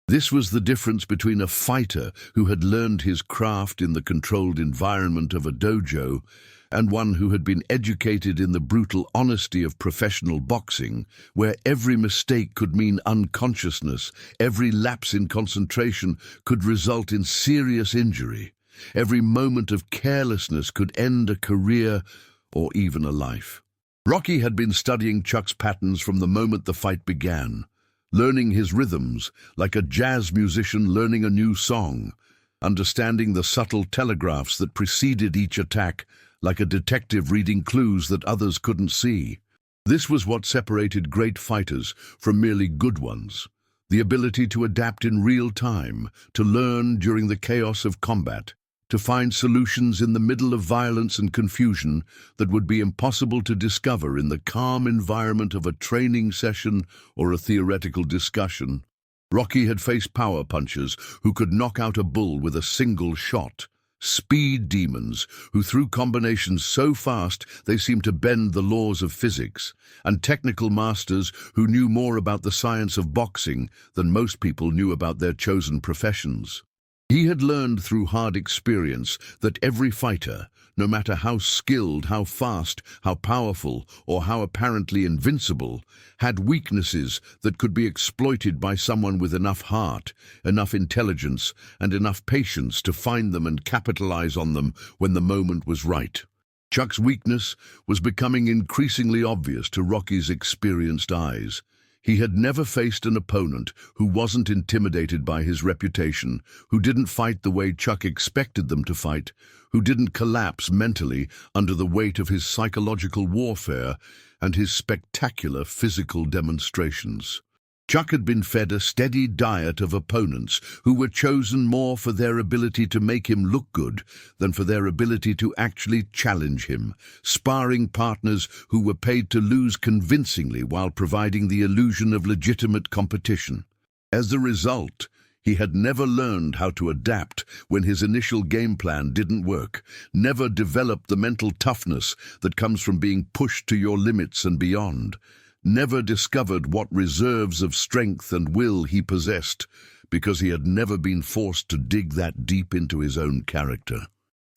This was the difference between a fighter who had learned his craft in the controlled environment of a dojo and one who had been educated in the brutal honesty of professional boxing, where every mistake could mean unconsciousness, every lapse in concentration could result in serious injury, every moment of carelessness could end a career or even a life. Rocky had been studying Chuck's patterns from the moment the fight began, learning his rhythms like a jazz musician learning a new song, understanding the subtle telegraphs that preceded each attack like a detective reading clues that others couldn't see. This was what separated great fighters from merely good ones, the ability to adapt in real time, to learn during the chaos of combat, to find solutions in the middle of violence and confusion that would be impossible to discover in the calm environment of a training session or a theoretical discussion. Rocky had faced power punchers who could knock out a bull with a single shot, speed demons who threw combinations so fast they seemed to bend the laws of physics, and technical masters who knew more about the science of boxing than most people knew about their chosen professions. He had learned through hard experience that every fighter, no matter how skilled, how fast, how powerful, or how apparently invincible, had weaknesses that could be exploited by someone with enough heart, enough intelligence, and enough patience to find them and capitalize on them when the moment was right. Chuck's weakness was becoming increasingly obvious to Rocky's experienced eyes. He had never faced an opponent who wasn't intimidated by his reputation, who didn't fight the way Chuck expected them to fight, who didn't collapse mentally under the weight of his psychological warfare and his spectacular physical demonstrations. Chuck had been fed a steady diet of opponents who were chosen more for their ability to make him look good than for their ability to actually challenge him, sparring partners who were paid to lose convincingly while providing the illusion of legitimate competition. As a result, he had never learned how to adapt when his initial game plan didn't work, never developed the mental toughness that comes from being pushed to your limits and beyond, never discovered what reserves of strength and will he possessed because he had never been forced to dig that deep into his own character.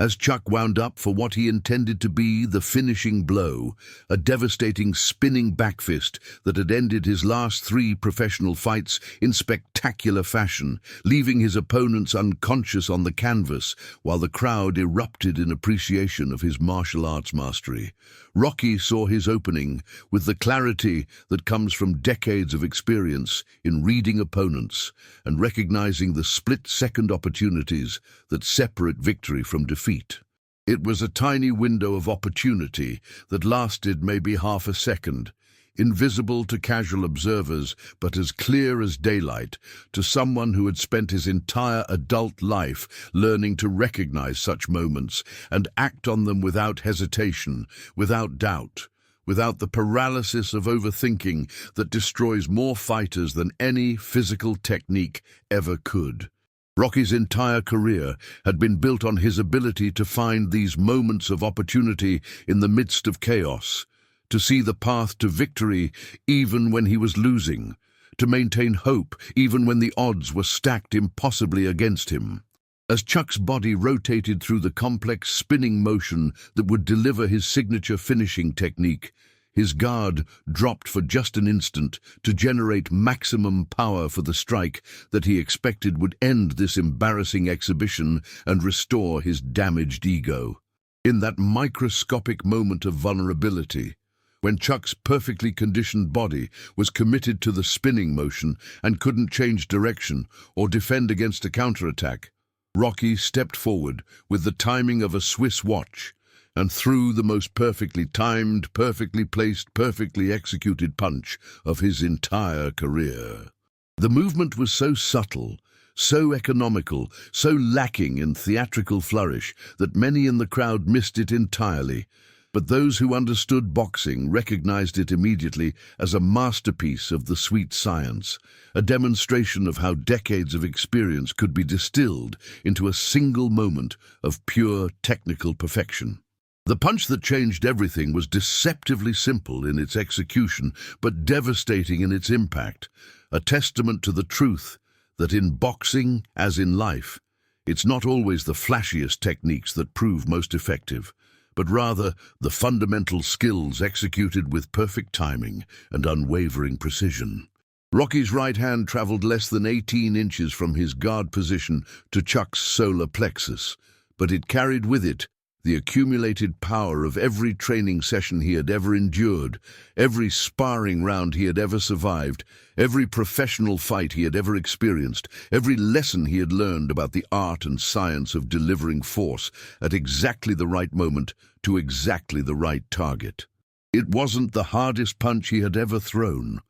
As Chuck wound up for what he intended to be the finishing blow, a devastating spinning backfist that had ended his last 3 professional fights in spectacular spectacular fashion, leaving his opponents unconscious on the canvas while the crowd erupted in appreciation of his martial arts mastery. Rocky saw his opening with the clarity that comes from decades of experience in reading opponents and recognizing the split-second opportunities that separate victory from defeat. It was a tiny window of opportunity that lasted maybe half a second, invisible to casual observers but as clear as daylight to someone who had spent his entire adult life learning to recognize such moments and act on them without hesitation, without doubt, without the paralysis of overthinking that destroys more fighters than any physical technique ever could. Rocky's entire career had been built on his ability to find these moments of opportunity in the midst of chaos, to see the path to victory even when he was losing, to maintain hope even when the odds were stacked impossibly against him. As Chuck's body rotated through the complex spinning motion that would deliver his signature finishing technique, his guard dropped for just an instant to generate maximum power for the strike that he expected would end this embarrassing exhibition and restore his damaged ego. In that microscopic moment of vulnerability, when Chuck's perfectly conditioned body was committed to the spinning motion and couldn't change direction or defend against a counterattack, Rocky stepped forward with the timing of a Swiss watch and threw the most perfectly timed, perfectly placed, perfectly executed punch of his entire career. The movement was so subtle, so economical, so lacking in theatrical flourish that many in the crowd missed it entirely, but those who understood boxing recognized it immediately as a masterpiece of the sweet science, a demonstration of how decades of experience could be distilled into a single moment of pure technical perfection. The punch that changed everything was deceptively simple in its execution, but devastating in its impact, a testament to the truth that in boxing, as in life, it's not always the flashiest techniques that prove most effective, but rather the fundamental skills executed with perfect timing and unwavering precision. Rocky's right hand traveled less than 18 inches from his guard position to Chuck's solar plexus, but it carried with it the accumulated power of every training session he had ever endured, every sparring round he had ever survived, every professional fight he had ever experienced, every lesson he had learned about the art and science of delivering force at exactly the right moment to exactly the right target. It wasn't the hardest punch he had ever thrown.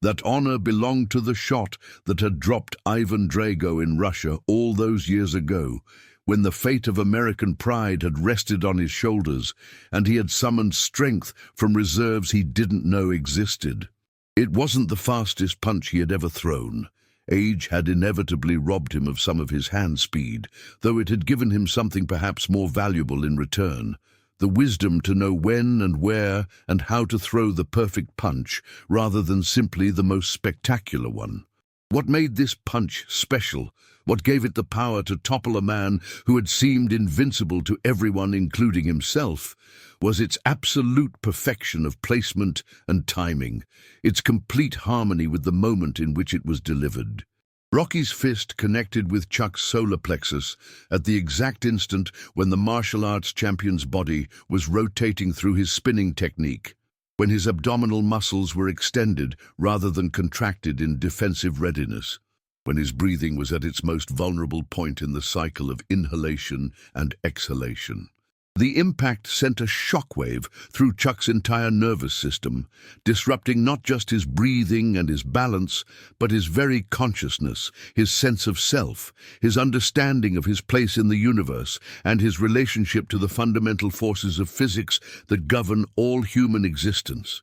That honor belonged to the shot that had dropped Ivan Drago in Russia all those years ago, when the fate of American pride had rested on his shoulders and he had summoned strength from reserves he didn't know existed. It wasn't the fastest punch he had ever thrown. Age had inevitably robbed him of some of his hand speed, though it had given him something perhaps more valuable in return: the wisdom to know when and where and how to throw the perfect punch rather than simply the most spectacular one. What made this punch special? What gave it the power to topple a man who had seemed invincible to everyone, including himself, was its absolute perfection of placement and timing, its complete harmony with the moment in which it was delivered. Rocky's fist connected with Chuck's solar plexus at the exact instant when the martial arts champion's body was rotating through his spinning technique, when his abdominal muscles were extended rather than contracted in defensive readiness, when his breathing was at its most vulnerable point in the cycle of inhalation and exhalation. The impact sent a shockwave through Chuck's entire nervous system, disrupting not just his breathing and his balance, but his very consciousness, his sense of self, his understanding of his place in the universe, and his relationship to the fundamental forces of physics that govern all human existence.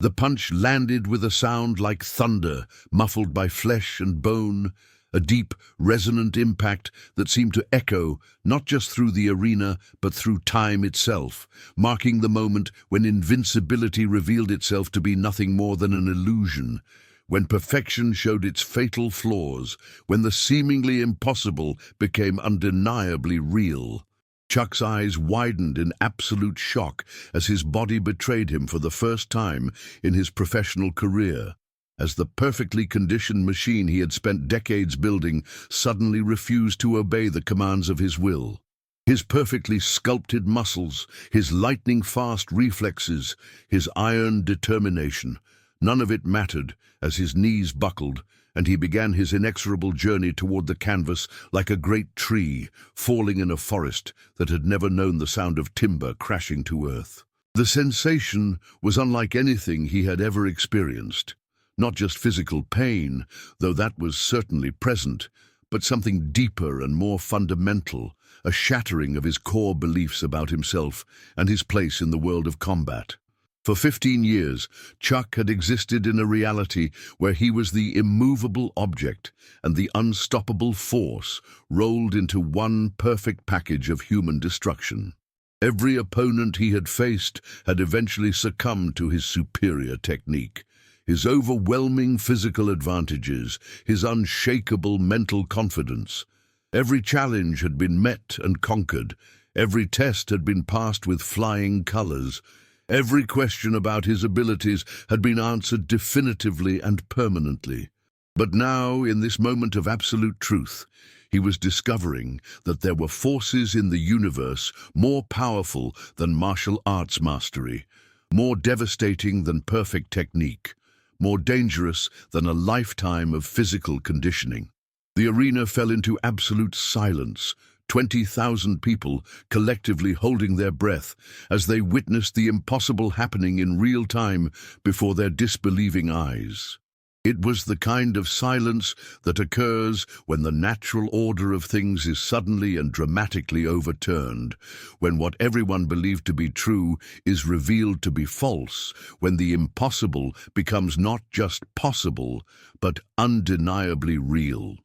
The punch landed with a sound like thunder, muffled by flesh and bone, a deep, resonant impact that seemed to echo not just through the arena but through time itself, marking the moment when invincibility revealed itself to be nothing more than an illusion, when perfection showed its fatal flaws, when the seemingly impossible became undeniably real. Chuck's eyes widened in absolute shock as his body betrayed him for the first time in his professional career. as the perfectly conditioned machine he had spent decades building suddenly refused to obey the commands of his will. His perfectly sculpted muscles, his lightning-fast reflexes, his iron determination, none of it mattered as his knees buckled and he began his inexorable journey toward the canvas like a great tree falling in a forest that had never known the sound of timber crashing to earth. The sensation was unlike anything he had ever experienced. Not just physical pain, though that was certainly present, but something deeper and more fundamental, a shattering of his core beliefs about himself and his place in the world of combat. For 15 years, Chuck had existed in a reality where he was the immovable object and the unstoppable force rolled into one perfect package of human destruction. Every opponent he had faced had eventually succumbed to his superior technique. His overwhelming physical advantages, his unshakable mental confidence. Every challenge had been met and conquered. Every test had been passed with flying colors. Every question about his abilities had been answered definitively and permanently. But now, in this moment of absolute truth, he was discovering that there were forces in the universe more powerful than martial arts mastery, more devastating than perfect technique, more dangerous than a lifetime of physical conditioning. The arena fell into absolute silence, 20,000 people collectively holding their breath as they witnessed the impossible happening in real time before their disbelieving eyes. It was the kind of silence that occurs when the natural order of things is suddenly and dramatically overturned, when what everyone believed to be true is revealed to be false, when the impossible becomes not just possible, but undeniably real.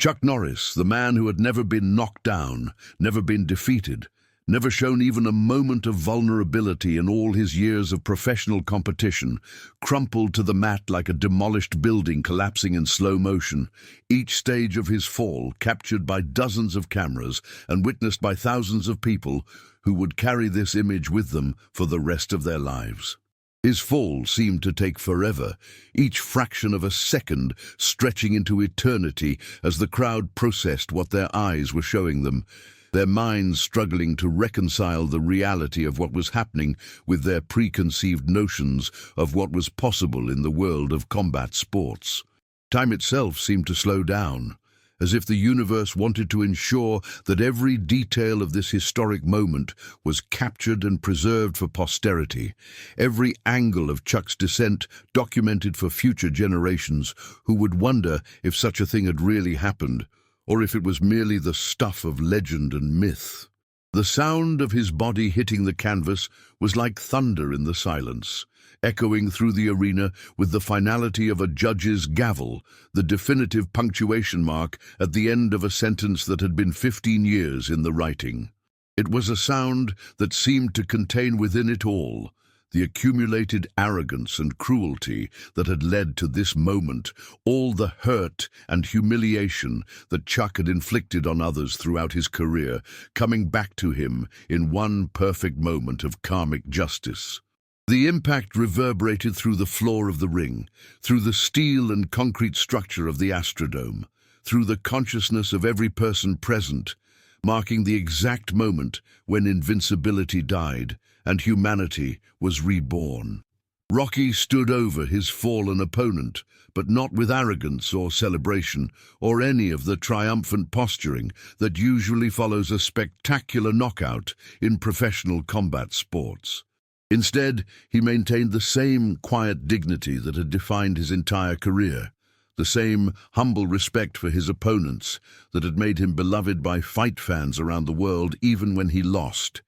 Chuck Norris, the man who had never been knocked down, never been defeated, never shown even a moment of vulnerability in all his years of professional competition, crumpled to the mat like a demolished building collapsing in slow motion, each stage of his fall captured by dozens of cameras and witnessed by thousands of people who would carry this image with them for the rest of their lives. His fall seemed to take forever, each fraction of a second stretching into eternity as the crowd processed what their eyes were showing them, their minds struggling to reconcile the reality of what was happening with their preconceived notions of what was possible in the world of combat sports. Time itself seemed to slow down, as if the universe wanted to ensure that every detail of this historic moment was captured and preserved for posterity, every angle of Chuck's descent documented for future generations who would wonder if such a thing had really happened, or if it was merely the stuff of legend and myth. The sound of his body hitting the canvas was like thunder in the silence, echoing through the arena with the finality of a judge's gavel, the definitive punctuation mark at the end of a sentence that had been 15 years in the writing. It was a sound that seemed to contain within it all the accumulated arrogance and cruelty that had led to this moment, all the hurt and humiliation that Chuck had inflicted on others throughout his career, coming back to him in one perfect moment of karmic justice. The impact reverberated through the floor of the ring, through the steel and concrete structure of the Astrodome, through the consciousness of every person present, marking the exact moment when invincibility died and humanity was reborn. Rocky stood over his fallen opponent, but not with arrogance or celebration or any of the triumphant posturing that usually follows a spectacular knockout in professional combat sports. Instead, he maintained the same quiet dignity that had defined his entire career, the same humble respect for his opponents that had made him beloved by fight fans around the world even when he lost,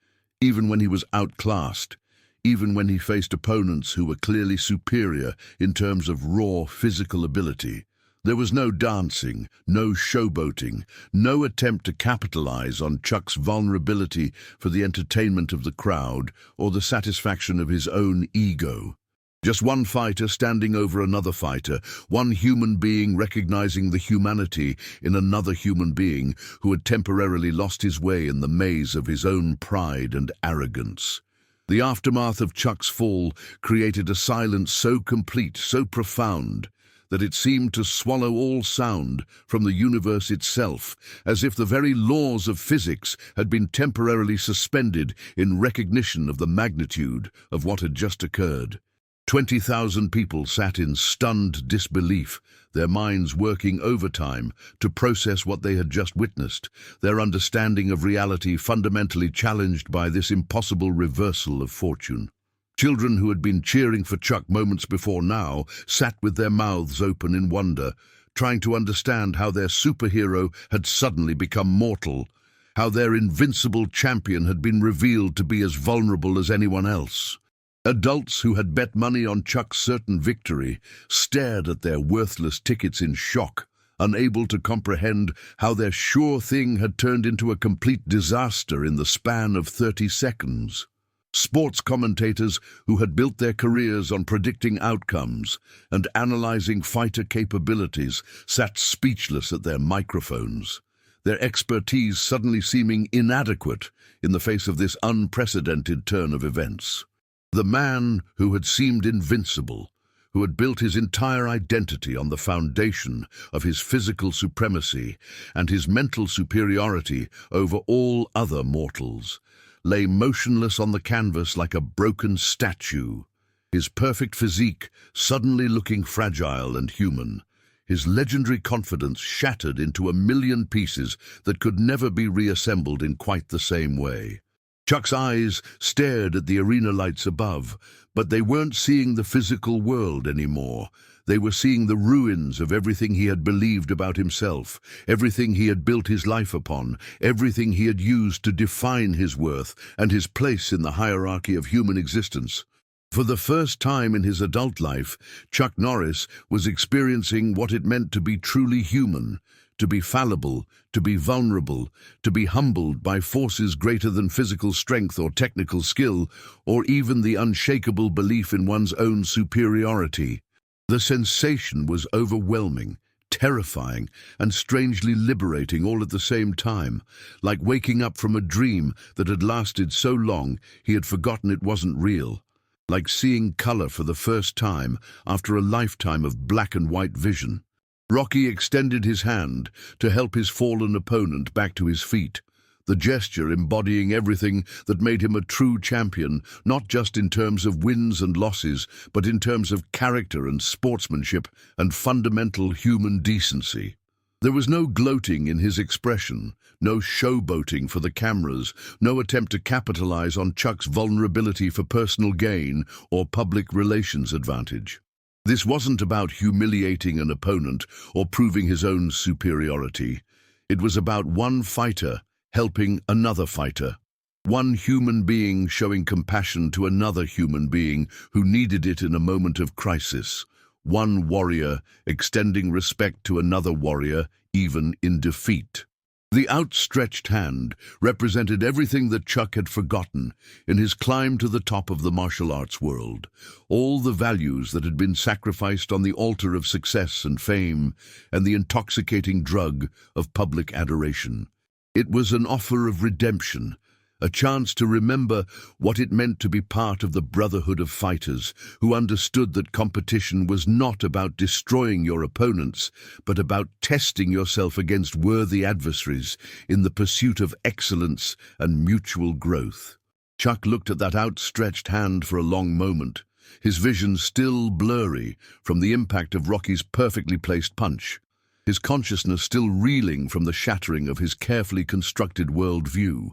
even when he was outclassed, even when he faced opponents who were clearly superior in terms of raw physical ability. There was no dancing, no showboating, no attempt to capitalize on Chuck's vulnerability for the entertainment of the crowd or the satisfaction of his own ego. Just one fighter standing over another fighter, one human being recognizing the humanity in another human being who had temporarily lost his way in the maze of his own pride and arrogance. The aftermath of Chuck's fall created a silence so complete, so profound, that it seemed to swallow all sound from the universe itself, as if the very laws of physics had been temporarily suspended in recognition of the magnitude of what had just occurred. 20,000 people sat in stunned disbelief, their minds working overtime to process what they had just witnessed, their understanding of reality fundamentally challenged by this impossible reversal of fortune. Children who had been cheering for Chuck moments before now sat with their mouths open in wonder, trying to understand how their superhero had suddenly become mortal, how their invincible champion had been revealed to be as vulnerable as anyone else. Adults who had bet money on Chuck's certain victory stared at their worthless tickets in shock, unable to comprehend how their sure thing had turned into a complete disaster in the span of 30 seconds. Sports commentators who had built their careers on predicting outcomes and analyzing fighter capabilities sat speechless at their microphones, their expertise suddenly seeming inadequate in the face of this unprecedented turn of events. The man who had seemed invincible, who had built his entire identity on the foundation of his physical supremacy and his mental superiority over all other mortals, lay motionless on the canvas like a broken statue, his perfect physique suddenly looking fragile and human, his legendary confidence shattered into a million pieces that could never be reassembled in quite the same way. Chuck's eyes stared at the arena lights above, but they weren't seeing the physical world anymore. They were seeing the ruins of everything he had believed about himself, everything he had built his life upon, everything he had used to define his worth and his place in the hierarchy of human existence. For the first time in his adult life, Chuck Norris was experiencing what it meant to be truly human, to be fallible, to be vulnerable, to be humbled by forces greater than physical strength or technical skill, or even the unshakable belief in one's own superiority. The sensation was overwhelming, terrifying, and strangely liberating all at the same time, like waking up from a dream that had lasted so long he had forgotten it wasn't real, like seeing color for the first time after a lifetime of black and white vision. Rocky extended his hand to help his fallen opponent back to his feet, the gesture embodying everything that made him a true champion, not just in terms of wins and losses, but in terms of character and sportsmanship and fundamental human decency. There was no gloating in his expression, no showboating for the cameras, no attempt to capitalize on Chuck's vulnerability for personal gain or public relations advantage. This wasn't about humiliating an opponent or proving his own superiority. It was about one fighter helping another fighter, one human being showing compassion to another human being who needed it in a moment of crisis, one warrior extending respect to another warrior, even in defeat. The outstretched hand represented everything that Chuck had forgotten in his climb to the top of the martial arts world, all the values that had been sacrificed on the altar of success and fame and the intoxicating drug of public adoration. It was an offer of redemption, a chance to remember what it meant to be part of the brotherhood of fighters who understood that competition was not about destroying your opponents, but about testing yourself against worthy adversaries in the pursuit of excellence and mutual growth. Chuck looked at that outstretched hand for a long moment, his vision still blurry from the impact of Rocky's perfectly placed punch, his consciousness still reeling from the shattering of his carefully constructed worldview.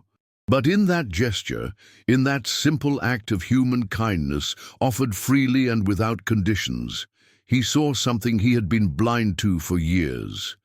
But in that gesture, in that simple act of human kindness offered freely and without conditions, he saw something he had been blind to for years.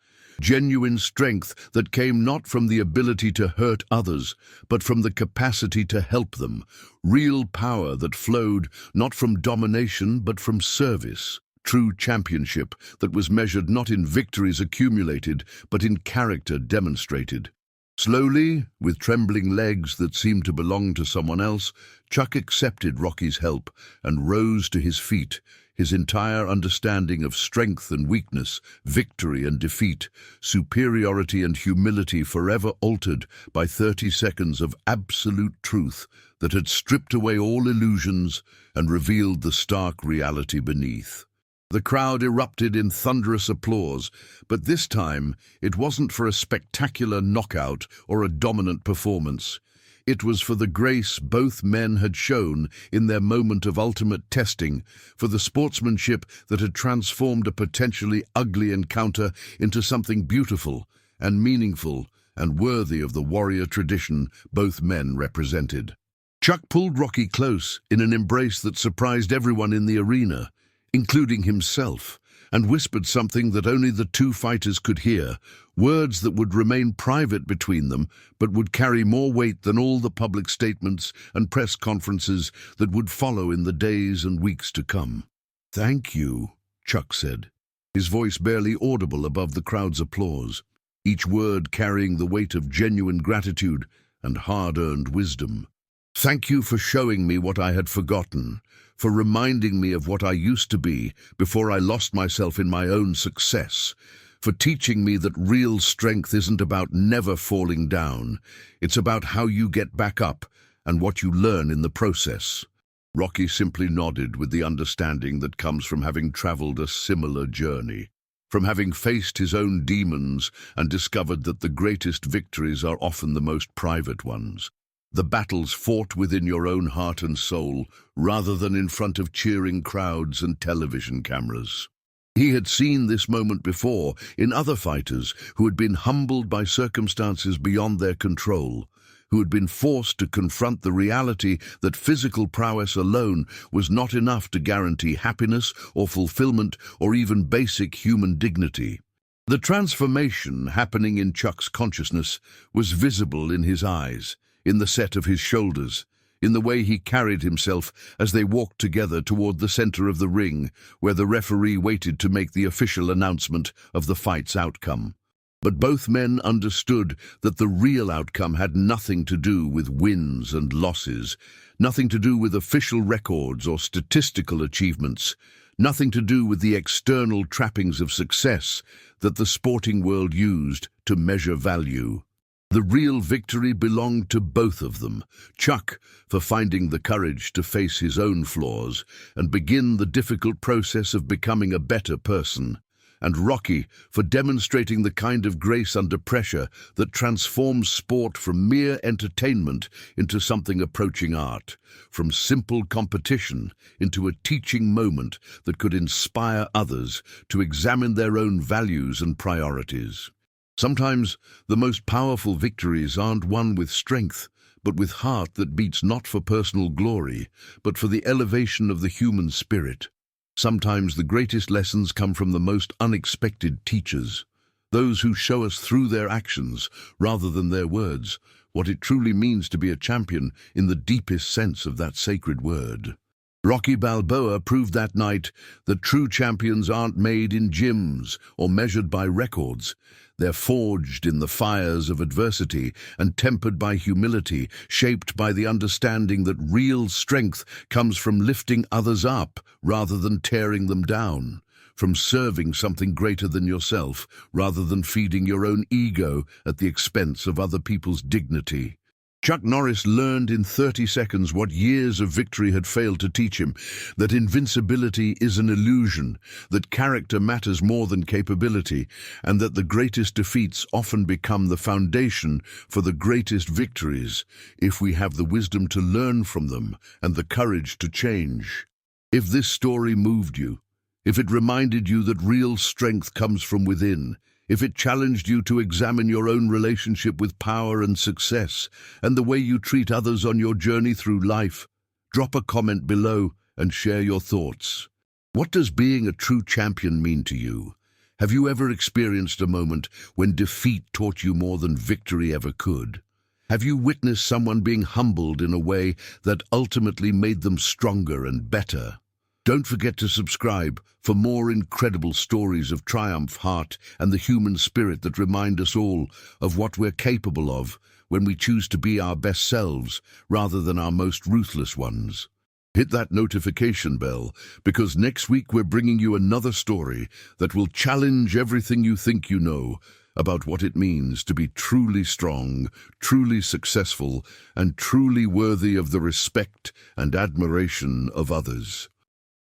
Genuine strength that came not from the ability to hurt others, but from the capacity to help them. Real power that flowed not from domination, but from service. True championship that was measured not in victories accumulated, but in character demonstrated. Slowly, with trembling legs that seemed to belong to someone else, Chuck accepted Rocky's help and rose to his feet, his entire understanding of strength and weakness, victory and defeat, superiority and humility forever altered by 30 seconds of absolute truth that had stripped away all illusions and revealed the stark reality beneath. The crowd erupted in thunderous applause, but this time it wasn't for a spectacular knockout or a dominant performance. It was for the grace both men had shown in their moment of ultimate testing, for the sportsmanship that had transformed a potentially ugly encounter into something beautiful and meaningful and worthy of the warrior tradition both men represented. Chuck pulled Rocky close in an embrace that surprised everyone in the arena, including himself, and whispered something that only the two fighters could hear, words that would remain private between them but would carry more weight than all the public statements and press conferences that would follow in the days and weeks to come. "Thank you," Chuck said, his voice barely audible above the crowd's applause, each word carrying the weight of genuine gratitude and hard-earned wisdom. "Thank you for showing me what I had forgotten, for reminding me of what I used to be before I lost myself in my own success, for teaching me that real strength isn't about never falling down. It's about how you get back up and what you learn in the process." Rocky simply nodded with the understanding that comes from having traveled a similar journey, from having faced his own demons and discovered that the greatest victories are often the most private ones. The battles fought within your own heart and soul, rather than in front of cheering crowds and television cameras. He had seen this moment before in other fighters who had been humbled by circumstances beyond their control, who had been forced to confront the reality that physical prowess alone was not enough to guarantee happiness or fulfillment or even basic human dignity. The transformation happening in Chuck's consciousness was visible in his eyes, in the set of his shoulders, in the way he carried himself as they walked together toward the center of the ring, where the referee waited to make the official announcement of the fight's outcome. But both men understood that the real outcome had nothing to do with wins and losses, nothing to do with official records or statistical achievements, nothing to do with the external trappings of success that the sporting world used to measure value. The real victory belonged to both of them, Chuck for finding the courage to face his own flaws and begin the difficult process of becoming a better person, and Rocky for demonstrating the kind of grace under pressure that transforms sport from mere entertainment into something approaching art, from simple competition into a teaching moment that could inspire others to examine their own values and priorities. Sometimes the most powerful victories aren't won with strength, but with heart that beats not for personal glory, but for the elevation of the human spirit. Sometimes the greatest lessons come from the most unexpected teachers, those who show us through their actions, rather than their words, what it truly means to be a champion in the deepest sense of that sacred word. Rocky Balboa proved that night that true champions aren't made in gyms or measured by records. They're forged in the fires of adversity and tempered by humility, shaped by the understanding that real strength comes from lifting others up rather than tearing them down, from serving something greater than yourself rather than feeding your own ego at the expense of other people's dignity. Chuck Norris learned in 30 seconds what years of victory had failed to teach him, that invincibility is an illusion, that character matters more than capability, and that the greatest defeats often become the foundation for the greatest victories, if we have the wisdom to learn from them and the courage to change. If this story moved you, if it reminded you that real strength comes from within, if it challenged you to examine your own relationship with power and success, and the way you treat others on your journey through life, drop a comment below and share your thoughts. What does being a true champion mean to you? Have you ever experienced a moment when defeat taught you more than victory ever could? Have you witnessed someone being humbled in a way that ultimately made them stronger and better? Don't forget to subscribe for more incredible stories of triumph, heart, and the human spirit that remind us all of what we're capable of when we choose to be our best selves rather than our most ruthless ones. Hit that notification bell, because next week we're bringing you another story that will challenge everything you think you know about what it means to be truly strong, truly successful, and truly worthy of the respect and admiration of others.